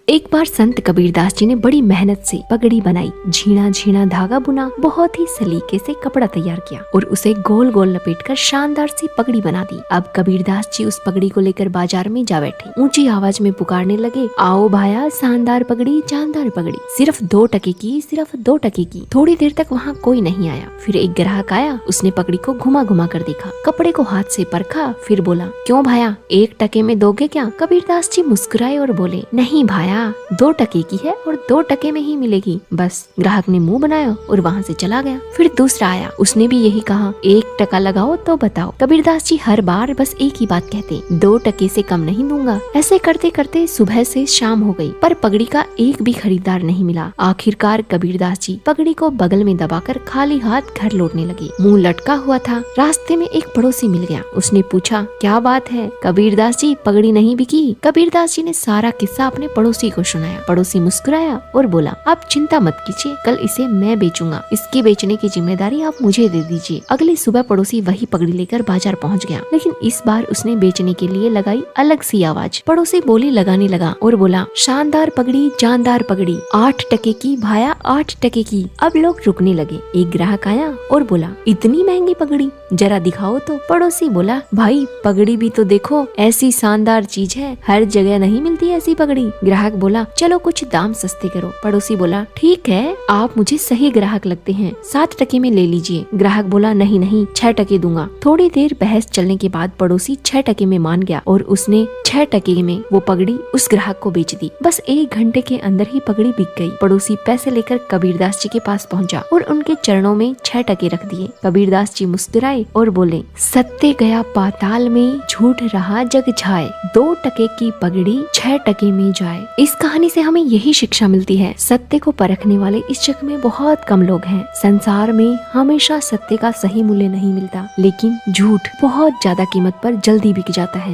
एक बार संत कबीरदास जी ने बड़ी मेहनत से पगड़ी बनाई, झीना झीना धागा बुना, बहुत ही सलीके से कपड़ा तैयार किया और उसे गोल गोल लपेटकर शानदार सी पगड़ी बना दी। अब कबीरदास जी उस पगड़ी को लेकर बाजार में जा बैठे, ऊंची आवाज में पुकारने लगे, आओ भाया, शानदार पगड़ी, जानदार पगड़ी, सिर्फ 2 टके की, सिर्फ 2 टके की। थोड़ी देर तक वहाँ कोई नहीं आया। फिर एक ग्राहक आया, उसने पगड़ी को घुमा घुमा कर देखा, कपड़े को हाथ से परखा, फिर बोला, क्यों भाया, 1 टके में दोगे क्या? कबीरदास जी मुस्कुराए और बोले, नहीं भाया, 2 टके की है और 2 टके में ही मिलेगी। बस ग्राहक ने मुंह बनाया और वहाँ से चला गया। फिर दूसरा आया, उसने भी यही कहा, 1 टका लगाओ तो बताओ। कबीरदास जी हर बार बस एक ही बात कहते, 2 टके से कम नहीं दूंगा। ऐसे करते करते सुबह से शाम हो गई, पर पगड़ी का एक भी खरीदार नहीं मिला। आखिरकार कबीरदास जी पगड़ी को बगल में दबाकर खाली हाथ घर लौटने लगे। मुंह लटका हुआ था। रास्ते में एक पड़ोसी मिल गया। उसने पूछा, क्या बात है कबीरदास जी, पगड़ी नहीं बिकी? कबीरदास जी ने सारा किस्सा अपने पड़ोसी को सुनाया। पड़ोसी मुस्कुराया और बोला, आप चिंता मत कीजिए, कल इसे मैं बेचूंगा, इसके बेचने की जिम्मेदारी आप मुझे दे दीजिए। अगली सुबह पड़ोसी वही पगड़ी लेकर बाजार पहुंच गया, लेकिन इस बार उसने बेचने के लिए लगाई अलग सी आवाज। पड़ोसी बोली लगाने लगा और बोला, शानदार पगड़ी, जानदार पगड़ी, 8 टके की भाया, 8 टके की। अब लोग रुकने लगे। एक ग्राहक आया और बोला, इतनी महंगी पगड़ी, जरा दिखाओ तो। पड़ोसी बोला, भाई पगड़ी भी तो देखो, ऐसी शानदार चीज है, हर जगह नहीं मिलती ऐसी पगड़ी। ग्राहक बोला, चलो कुछ दाम सस्ते करो। पड़ोसी बोला, ठीक है, आप मुझे सही ग्राहक लगते हैं, 7 टके में ले लीजिए। ग्राहक बोला, नहीं नहीं, 6 टके दूंगा। थोड़ी देर बहस चलने के बाद पड़ोसी 6 टके में मान गया और उसने 6 टके में वो पगड़ी उस ग्राहक को बेच दी। बस 1 घंटे के अंदर ही पगड़ी बिक गई। पड़ोसी पैसे लेकर कबीरदास जी के पास पहुंचा और उनके चरणों में 6 टके रख दिए। कबीरदास जी मुस्कुराए और बोले, सत्य गया पाताल में, झूठ रहा जग झाए, 2 टके की पगड़ी 6 टके में जाए। इस कहानी से हमें यही शिक्षा मिलती है, सत्य को परखने वाले इस जग में बहुत कम लोग हैं। संसार में हमेशा सत्य का सही मूल्य नहीं मिलता, लेकिन झूठ बहुत ज्यादा कीमत पर जल्दी बिक जाता है।